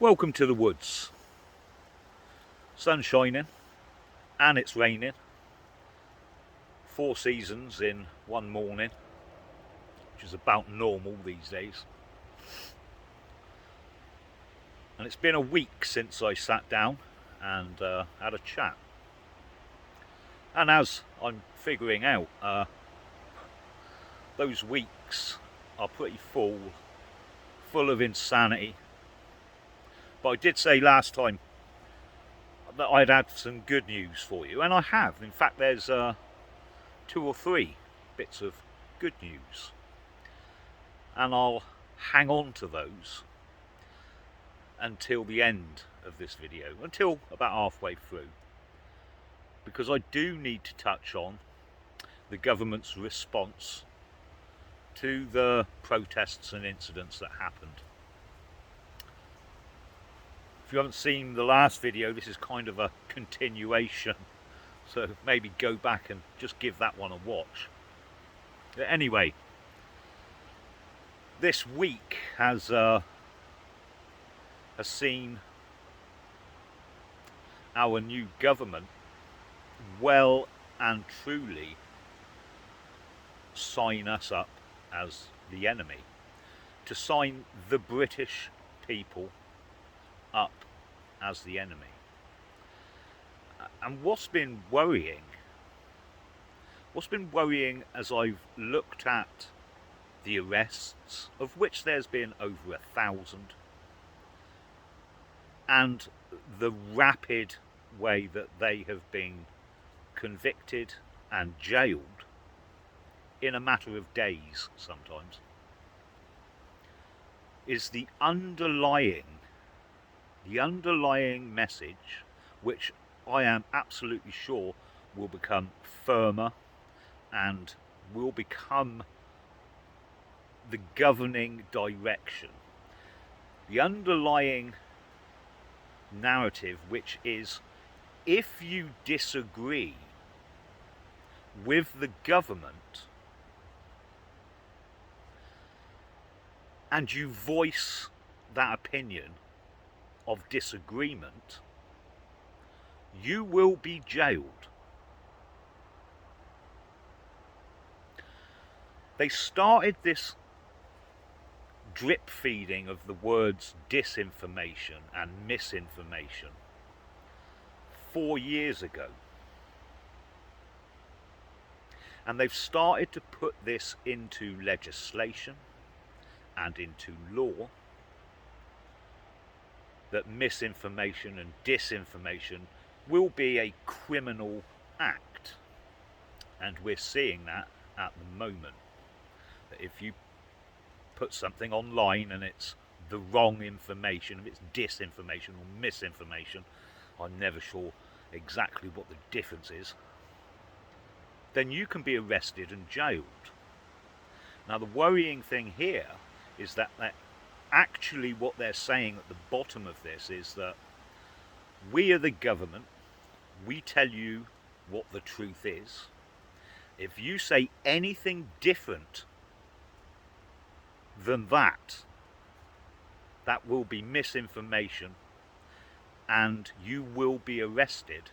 Welcome to the woods. Sun's shining and it's raining. 4 seasons in one morning, which is about normal these days. And it's been a week since I sat down and had a chat. And as I'm figuring out, those weeks are pretty full of insanity. But I did say last time that I'd had some good news for you, and I have. In fact, there's 2 or 3 bits of good news, and I'll hang on to those until the end of this video, until about halfway through, because I do need to touch on the government's response to the protests and incidents that happened. If you haven't seen the last video, this is kind of a continuation, so maybe go back and just give that one a watch. Anyway, this week has seen our new government well and truly sign us up as the enemy, to sign the British people up as the enemy. And what's been worrying as I've looked at the arrests, of which there's been over 1,000, and the rapid way that they have been convicted and jailed in a matter of days sometimes, is the underlying message, which I am absolutely sure will become firmer and will become the governing direction. The underlying narrative, which is, if you disagree with the government and you voice that opinion of disagreement, you will be jailed. They started this drip feeding of the words disinformation and misinformation 4 years ago. And they've started to put this into legislation and into law, that misinformation and disinformation will be a criminal act. And we're seeing that at the moment. That if you put something online and it's the wrong information, if it's disinformation or misinformation, I'm never sure exactly what the difference is, then you can be arrested and jailed. Now, the worrying thing here is that actually what they're saying at the bottom of this is that we are the government, we tell you what the truth is. If you say anything different than that, that will be misinformation and you will be arrested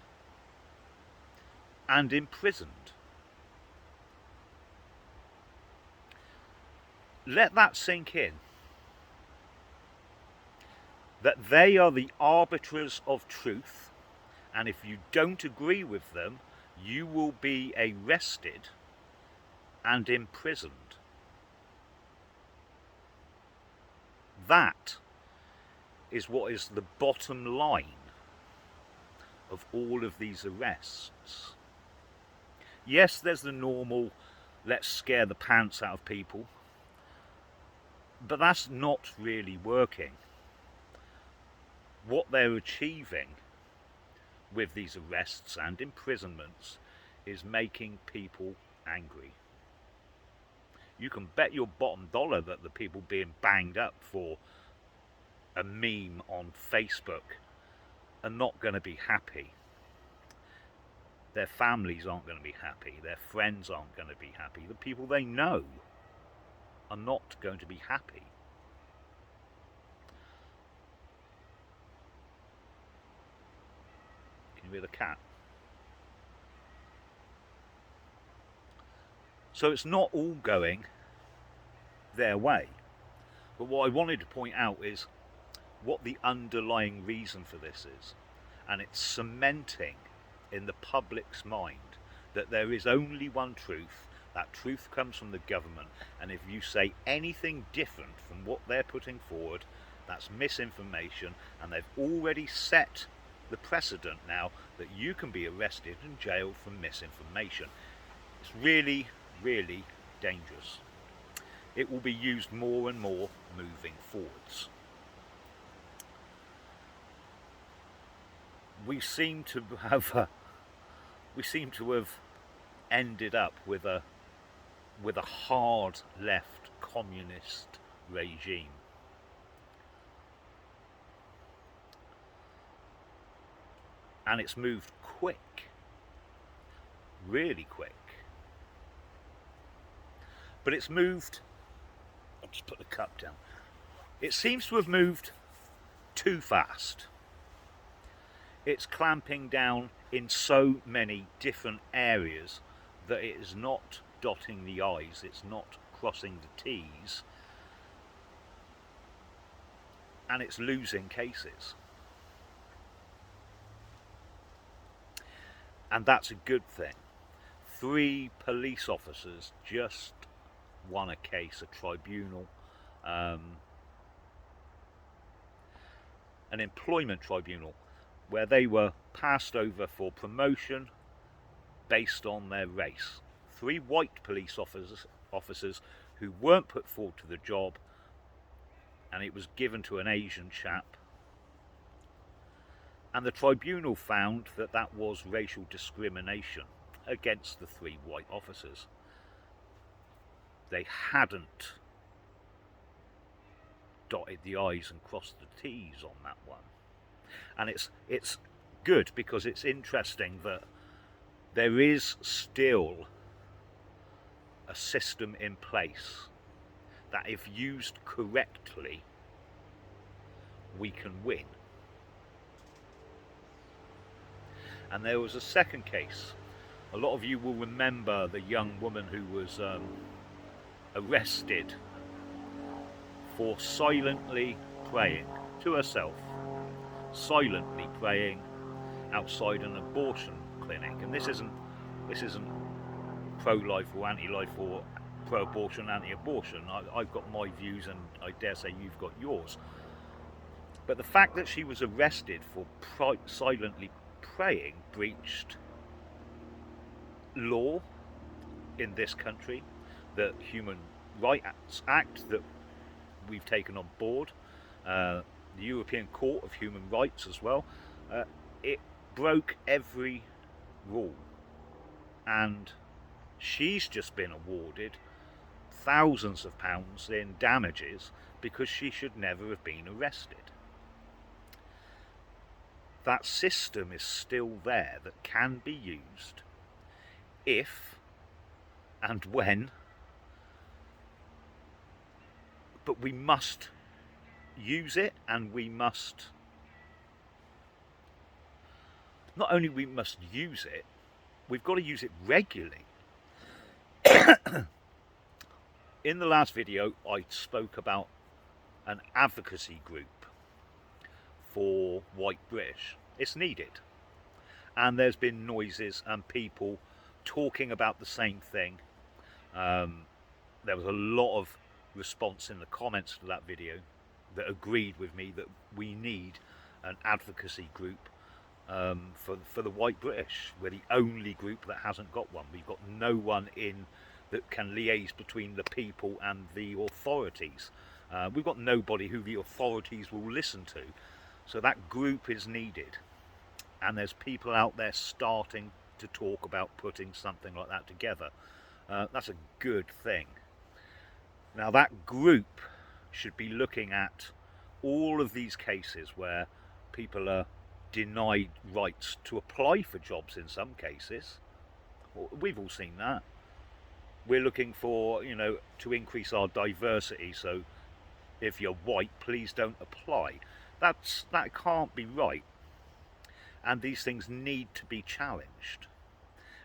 and imprisoned. Let that sink in. That they are the arbiters of truth, and if you don't agree with them, you will be arrested and imprisoned. That is what is the bottom line of all of these arrests. Yes, there's the normal, let's scare the pants out of people, but that's not really working. What they're achieving with these arrests and imprisonments is making people angry. You can bet your bottom dollar that the people being banged up for a meme on Facebook are not going to be happy. Their families aren't going to be happy. Their friends aren't going to be happy. The people they know are not going to be happy. You hear the cat. So it's not all going their way. But what I wanted to point out is what the underlying reason for this is. And it's cementing in the public's mind that there is only one truth. That truth comes from the government, and if you say anything different from what they're putting forward, that's misinformation, and they've already set the precedent now that you can be arrested and jailed for misinformation. It's really, really dangerous. It will be used more and more moving forwards. We seem to have ended up with a hard left communist regime. And it's moved quick, really quick. But it's moved, I'll just put the cup down. It seems to have moved too fast. It's clamping down in so many different areas that it is not dotting the I's, it's not crossing the T's, and it's losing cases. And that's a good thing. 3 police officers just won a case, a tribunal, an employment tribunal, where they were passed over for promotion based on their race. 3 white police officers who weren't put forward to the job, and it was given to an Asian chap. And the tribunal found that that was racial discrimination against the 3 white officers. They hadn't dotted the I's and crossed the T's on that one. And it's good because it's interesting that there is still a system in place that, if used correctly, we can win. And there was a second case. A lot of you will remember the young woman who was arrested for silently praying to herself, silently praying outside an abortion clinic. And this isn't pro-life or anti-life or pro-abortion, anti-abortion. I've got my views, and I dare say you've got yours. But the fact that she was arrested for silently praying breached law in this country, the Human Rights Act that we've taken on board, the European Court of Human Rights as well. It broke every rule, and she's just been awarded thousands of pounds in damages because she should never have been arrested. That system is still there that can be used if and when, but we must use it, and we must, not only we must use it, we've got to use it regularly. In the last video I spoke about an advocacy group for white British. It's needed, and there's been noises and people talking about the same thing. There was a lot of response in the comments to that video that agreed with me that we need an advocacy group for the white British. We're the only group that hasn't got one. We've got no one in that can liaise between the people and the authorities. We've got nobody who the authorities will listen to. So that group is needed, and there's people out there starting to talk about putting something like that together. That's a good thing. Now that group should be looking at all of these cases where people are denied rights to apply for jobs in some cases. We've all seen that. We're looking for, to increase our diversity, so if you're white, please don't apply. That can't be right. And these things need to be challenged.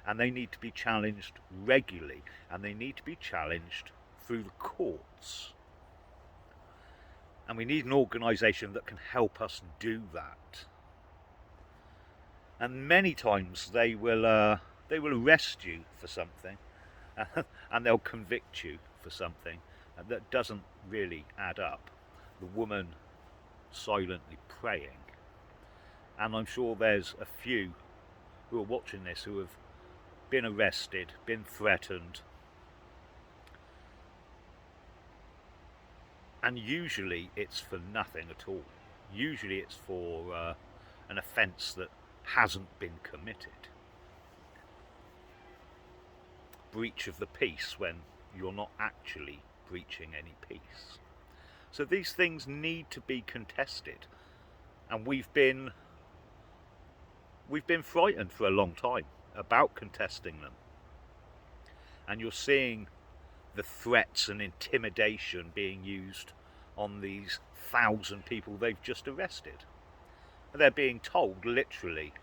And they need to be challenged regularly. And they need to be challenged through the courts. And we need an organisation that can help us do that. And many times they will arrest you for something, and they'll convict you for something that doesn't really add up. The woman silently praying. And I'm sure there's a few who are watching this who have been arrested, been threatened, and usually it's for nothing at all. Usually it's for an offence that hasn't been committed. Breach of the peace when you're not actually breaching any peace. So these things need to be contested, and we've been frightened for a long time about contesting them. And you're seeing the threats and intimidation being used on these 1,000 people they've just arrested. They're being told, literally,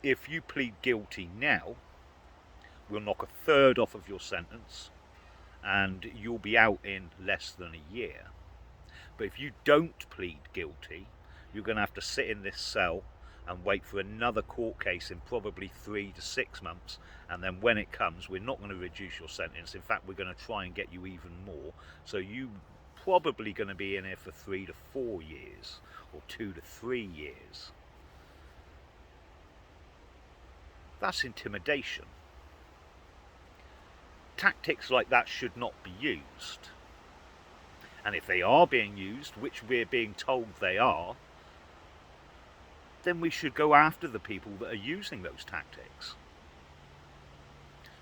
if you plead guilty now, we'll knock a third off of your sentence and you'll be out in less than a year. But if you don't plead guilty, you're going to have to sit in this cell and wait for another court case in probably 3 to 6 months, and then when it comes, we're not going to reduce your sentence. In fact, we're going to try and get you even more. So you're probably going to be in here for 3 to 4 years, or 2 to 3 years. That's intimidation. Tactics like that should not be used. And if they are being used, which we're being told they are, then we should go after the people that are using those tactics.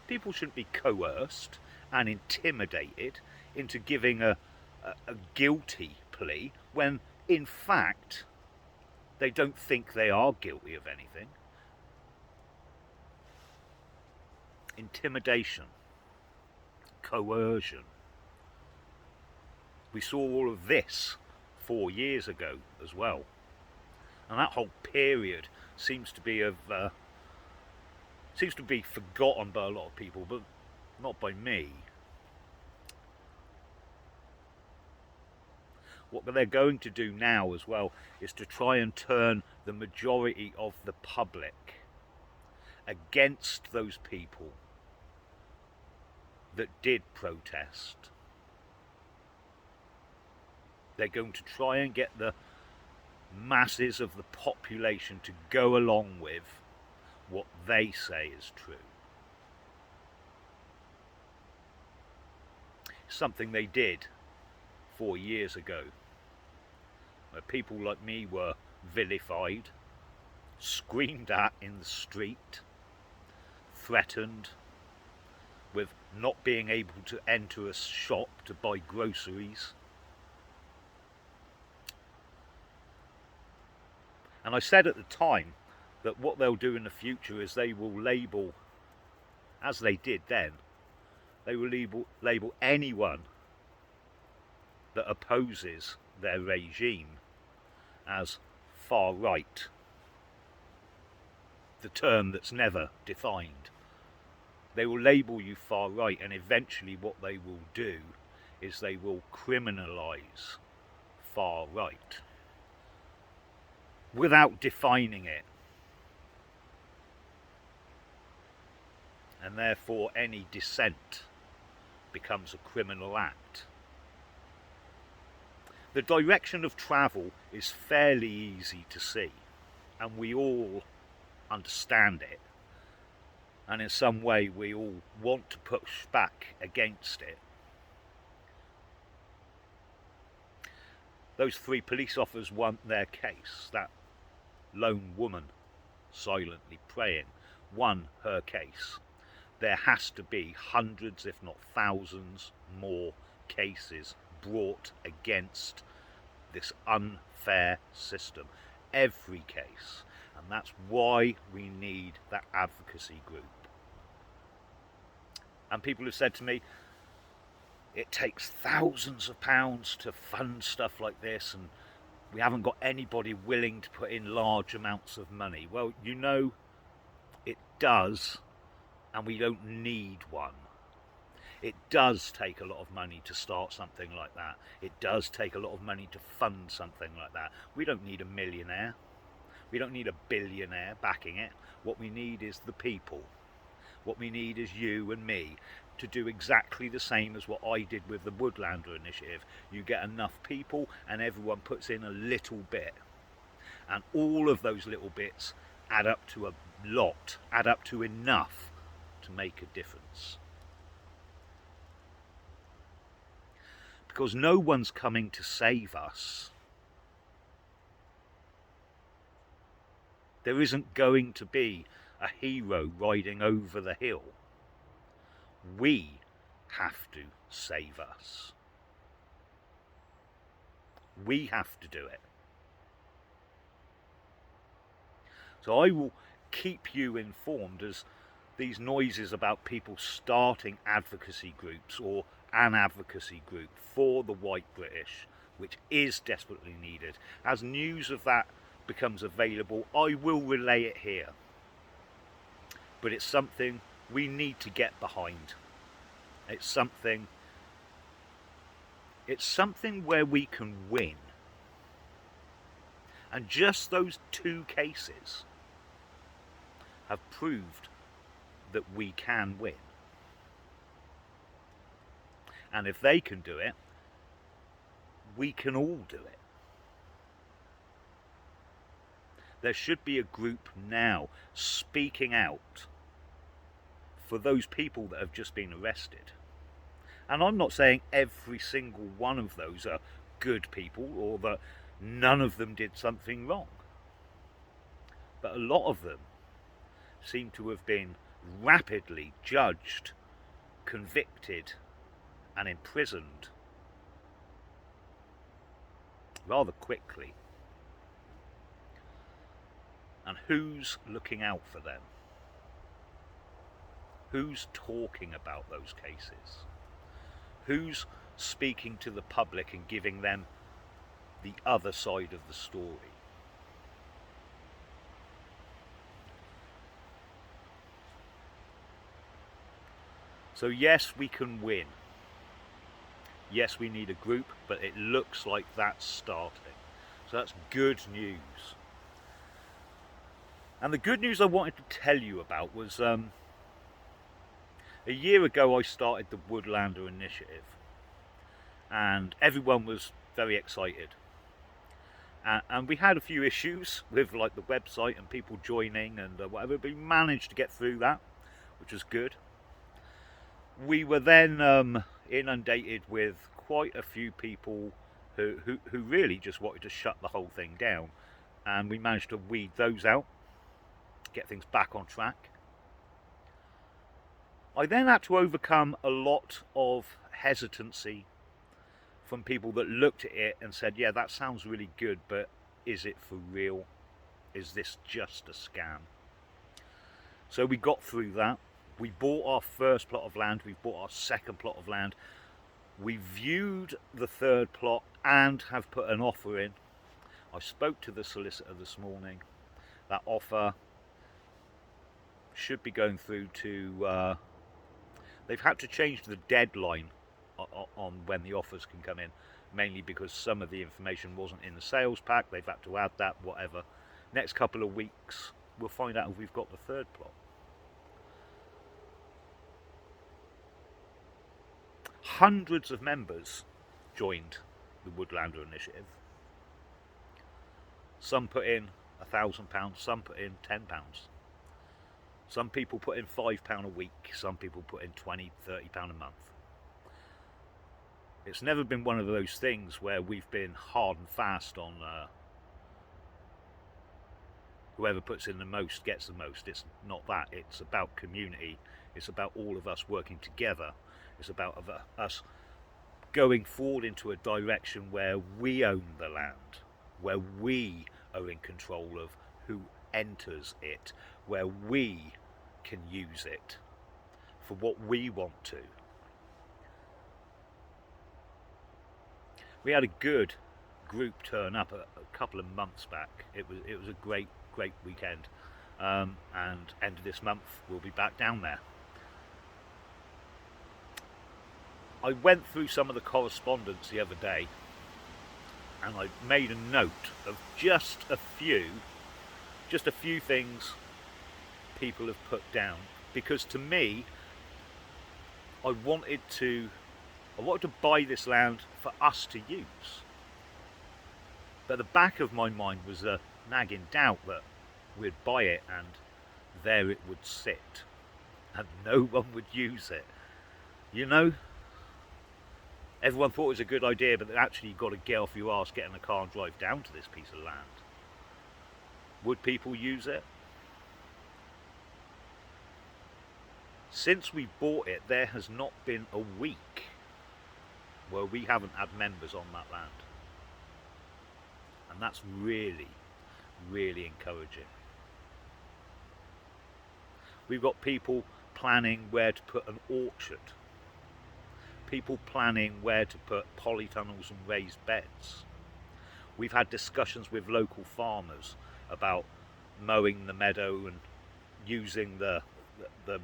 People shouldn't be coerced and intimidated into giving a guilty plea when, in fact, they don't think they are guilty of anything. Intimidation, coercion. We saw all of this 4 years ago as well. And that whole period seems to be forgotten by a lot of people, but not by me. What they're going to do now as well is to try and turn the majority of the public against those people that did protest. They're going to try and get the masses of the population to go along with what they say is true. Something they did 4 years ago, where people like me were vilified, screamed at in the street, threatened with not being able to enter a shop to buy groceries. And I said at the time that what they'll do in the future is they will label, as they did then, they will label anyone that opposes their regime as far right, the term that's never defined. They will label you far right, and eventually what they will do is they will criminalise far right without defining it. And therefore any dissent becomes a criminal act. The direction of travel is fairly easy to see, and we all understand it, and in some way we all want to push back against it. Those 3 police officers won their case. That lone woman silently praying won her case. There has to be hundreds, if not thousands, more cases brought against this unfair system. Every case. And that's why we need that advocacy group. And people have said to me, it takes thousands of pounds to fund stuff like this, and We haven't got anybody willing to put in large amounts of money. Well, you know, it does, and we don't need one. It does take a lot of money to start something like that. It does take a lot of money to fund something like that. We don't need a millionaire. We don't need a billionaire backing it. What we need is the people. What we need is you and me to do exactly the same as what I did with the Woodlander initiative. You get enough people and everyone puts in a little bit. And all of those little bits add up to a lot, add up to enough to make a difference. Because no one's coming to save us. There isn't going to be a hero riding over the hill. We have to save us. We have to do it. So I will keep you informed as these noises about people starting advocacy groups or an advocacy group for the white British, which is desperately needed. As news of that becomes available, I will relay it here. But it's something we need to get behind. It's something where we can win. And just those two cases have proved that we can win. And if they can do it, we can all do it. There should be a group now speaking out for those people that have just been arrested. And I'm not saying every single one of those are good people or that none of them did something wrong. But a lot of them seem to have been rapidly judged, convicted, and imprisoned rather quickly. And who's looking out for them? Who's talking about those cases? Who's speaking to the public and giving them the other side of the story? So yes, we can win. Yes, we need a group, but it looks like that's starting. So that's good news. And the good news I wanted to tell you about was a year ago I started the Woodlander initiative and everyone was very excited. And we had a few issues with like the website and people joining and whatever, but we managed to get through that, which was good. We were then inundated with quite a few people who really just wanted to shut the whole thing down, and we managed to weed those out, get things back on track. I then had to overcome a lot of hesitancy from people that looked at it and said, yeah, that sounds really good, but is it for real? Is this just a scam? So we got through that. We bought our first plot of land, we bought our second plot of land, we viewed the third plot and have put an offer in. I spoke to the solicitor this morning. That offer should be going through to, they've had to change the deadline on when the offers can come in, mainly because some of the information wasn't in the sales pack. They've had to add that, whatever. Next couple of weeks we'll find out if we've got the third plot. Hundreds of members joined the Woodlander initiative. Some put in £1,000, some put in £10. Some people put in £5 a week, some people put in £20, £30 a month. It's never been one of those things where we've been hard and fast on whoever puts in the most gets the most. It's not that. It's about community. It's about all of us working together. It's about us going forward into a direction where we own the land, where we are in control of who enters it, where we can use it for what we want to. We had a good group turn up a couple of months back. It was a great weekend, and end of this month we'll be back down there. I went through some of the correspondence the other day, and I made a note of just a few things people have put down, because to me, I wanted to buy this land for us to use. But the back of my mind was a nagging doubt that we'd buy it and there it would sit and no one would use it. You know, everyone thought it was a good idea, but actually you've got to get off your arse, get in a car and drive down to this piece of land. Would people use it? Since we bought it, there has not been a week where we haven't had members on that land. And that's really, really encouraging. We've got people planning where to put an orchard. People planning where to put polytunnels and raised beds. We've had discussions with local farmers about mowing the meadow and using the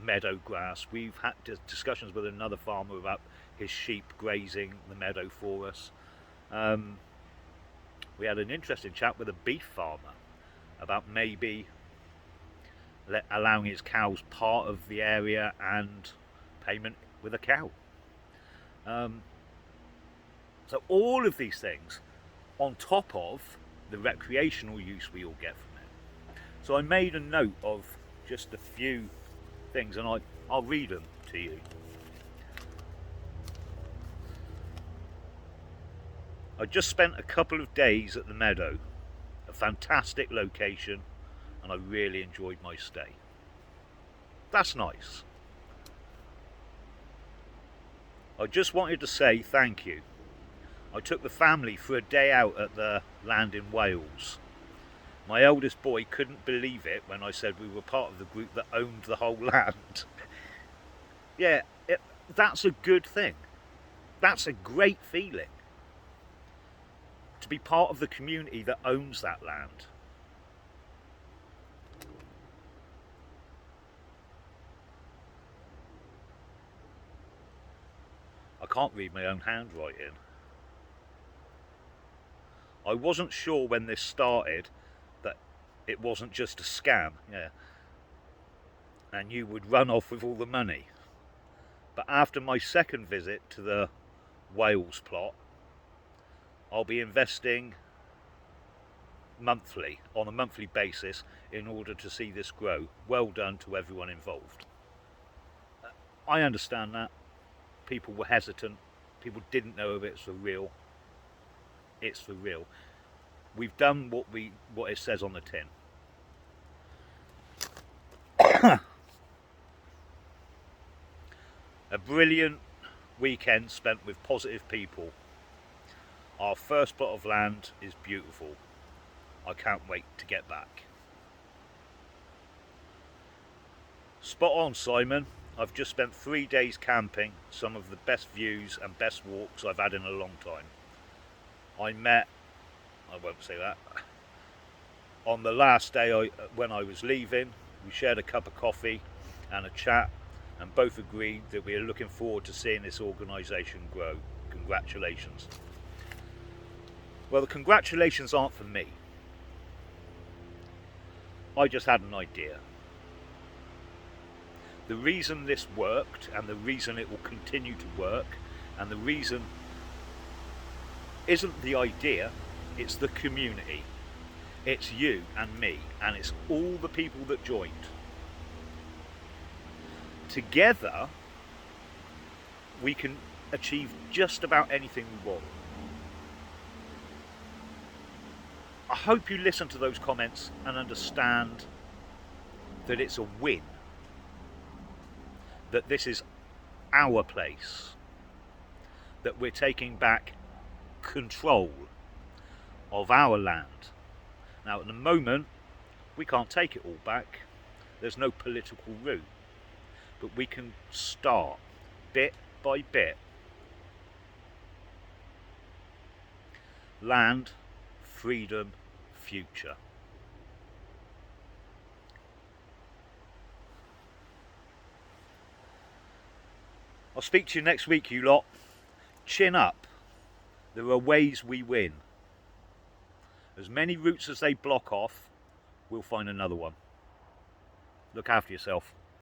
meadow grass. We've had discussions with another farmer about his sheep grazing the meadow for us. We had an interesting chat with a beef farmer about maybe allowing his cows part of the area and payment with a cow. So all of these things on top of the recreational use we all get from it. So I made a note of just a few things, and I'll read them to you. I just spent a couple of days at the meadow, a fantastic location, and I really enjoyed my stay. That's nice. I just wanted to say thank you. I took the family for a day out at the land in Wales. My eldest boy couldn't believe it when I said we were part of the group that owned the whole land. Yeah, that's a good thing. That's a great feeling. To be part of the community that owns that land. I can't read my own handwriting. I wasn't sure when this started that it wasn't just a scam, yeah, and you would run off with all the money. But after my second visit to the Wales plot, I'll be investing monthly, on a monthly basis, in order to see this grow. Well done to everyone involved. I understand that. People were hesitant. People didn't know if it's for real. It's for real. We've done what it says on the tin. A brilliant weekend spent with positive people. Our first plot of land is beautiful. I can't wait to get back. Spot on, Simon. I've just spent 3 days camping, some of the best views and best walks I've had in a long time. I won't say that, on the last day when I was leaving, we shared a cup of coffee and a chat, and both agreed that we are looking forward to seeing this organisation grow. Congratulations. Well, the congratulations aren't for me. I just had an idea. The reason this worked, and the reason it will continue to work, and the reason isn't the idea, it's the community. It's you and me, and it's all the people that joined. Together, we can achieve just about anything we want. I hope you listen to those comments and understand that it's a win. That this is our place. That we're taking back control of our land. Now at the moment, we can't take it all back. There's no political route. But we can start bit by bit. land, freedom, future. I'll speak to you next week, you lot. Chin up. There are ways we win. As many routes as they block off, we'll find another one. Look after yourself.